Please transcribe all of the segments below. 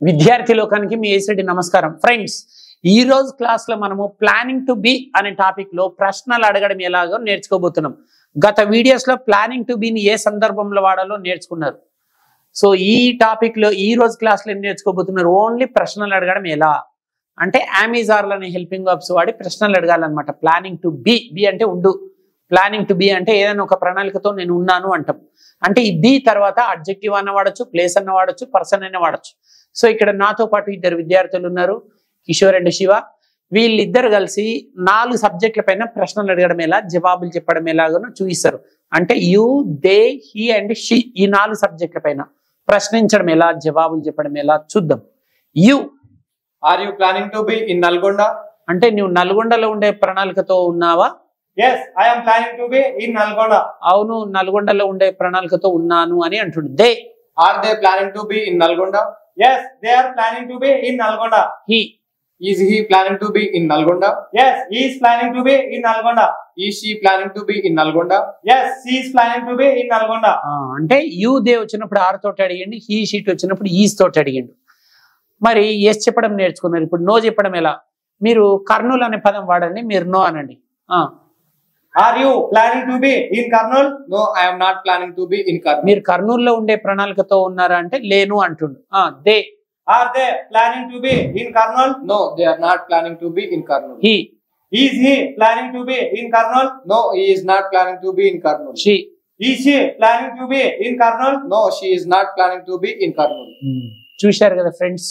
విద్యార్థి లోకానికి మీ ఏసడి నమస్కారం. ఫ్రెండ్స్, ఈ రోజు క్లాస్ లో మనము ప్లానింగ్ టు బి అనే టాపిక్ లో ప్రశ్నలు అడగడం ఎలాగో నేర్చుకోబోతున్నాం. గత వీడియోస్ లో ప్లానింగ్ టు బిని ఏ సందర్భంలో వాడాలో నేర్చుకున్నారు. సో ఈ టాపిక్ లో ఈ రోజు క్లాస్ లో ఏం నేర్చుకోబోతున్నారు? ఓన్లీ ప్రశ్నలు అడగడం ఎలా అంటే అమెజార్లని హెల్పింగ్ వర్బ్స్ వాడి ప్రశ్నలు అడగాలన్నమాట. ప్లానింగ్ టు బి, బి అంటే ఉండు, ప్లానింగ్ టు బి అంటే ఏదైనా ఒక ప్రణాళికతో నేను ఉన్నాను అంటాం. అంటే ఈ బి తర్వాత అడ్జెక్టివ్ అన్న వాడచ్చు, ప్లేస్ అన్న వాడచ్చు, పర్సన్ అయినా వాడచ్చు. సో ఇక్కడ నాతో పాటు ఇద్దరు విద్యార్థులు ఉన్నారు, కిషోర్ అండ్ శివ. వీళ్ళిద్దరు కలిసి 4 సబ్జెక్టుల పైన ప్రశ్నలు అడగడం ఎలా, జవాబులు చెప్పడం ఎలాగనో చూపిస్తారు. అంటే you, they, he and she, ఈ 4 సబ్జెక్టుల పైన ప్రశ్నించడం ఎలా, జవాబులు చెప్పడం ఎలా చూద్దాం. You, are you planning to be in Nalgonda? అంటే నువ్వు నల్గొండలో ఉండే ప్రణాళికతో ఉన్నావా? yes I am planning to be in Nalgonda. అవును, నల్గొండలో ఉండే ప్రణాళికతో ఉన్నాను అని అంటుండు. They, are they planning to be in Nalgonda? yes they are planning to be in Nalgonda. He, is he planning to be in Nalgonda? yes he is planning to be in Nalgonda. is she planning to be in Nalgonda? yes she is planning to be in Nalgonda. అంటే you, they వచ్చినప్పుడు are తోటి అడిగండి, he, sheet వచ్చినప్పుడు is తోటి అడిగండి. మరి yes చెప్పడం నేర్చుకున్నారు. ఇప్పుడు no చెప్పడం ఎలా? మీరు కర్నూలు అనే పదం వాడండి, మీరు నో అనండి. are you planning to be in Karnool? no I am not planning to be in Karnool. మీరు కర్నూలులో ఉండే ప్రణాళికతో ఉన్నారా అంటే లేను అంటుండు. They, are they planning to be in Karnool? no they are not planning to be in Karnool. He, is he planning to be in Karnool? no he is not planning to be in Karnool. She, is she planning to be in Karnool? no she is not planning to be in Karnool. చూశారు కదా friends.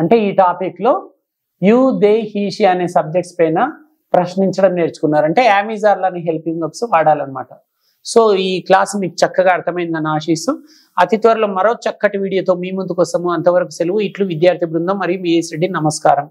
అంటే ఈ topic లో you, they, he, she అనే subjects పైన ప్రశ్నించడం నేర్చుకున్నారు. అంటే అమెజార్లని హెల్పింగ్ వర్బ్స్ వాడాలన్నమాట. సో ఈ క్లాస్ మీకు చక్కగా అర్థమైందని ఆశిస్తూ అతి త్వరలో మరో చక్కటి వీడియోతో మీ ముందుకు వస్తాము. అంతవరకు సెలవు. ఇట్లు విద్యార్థి బృందం మరియు మీ ఏసడి. నమస్కారం.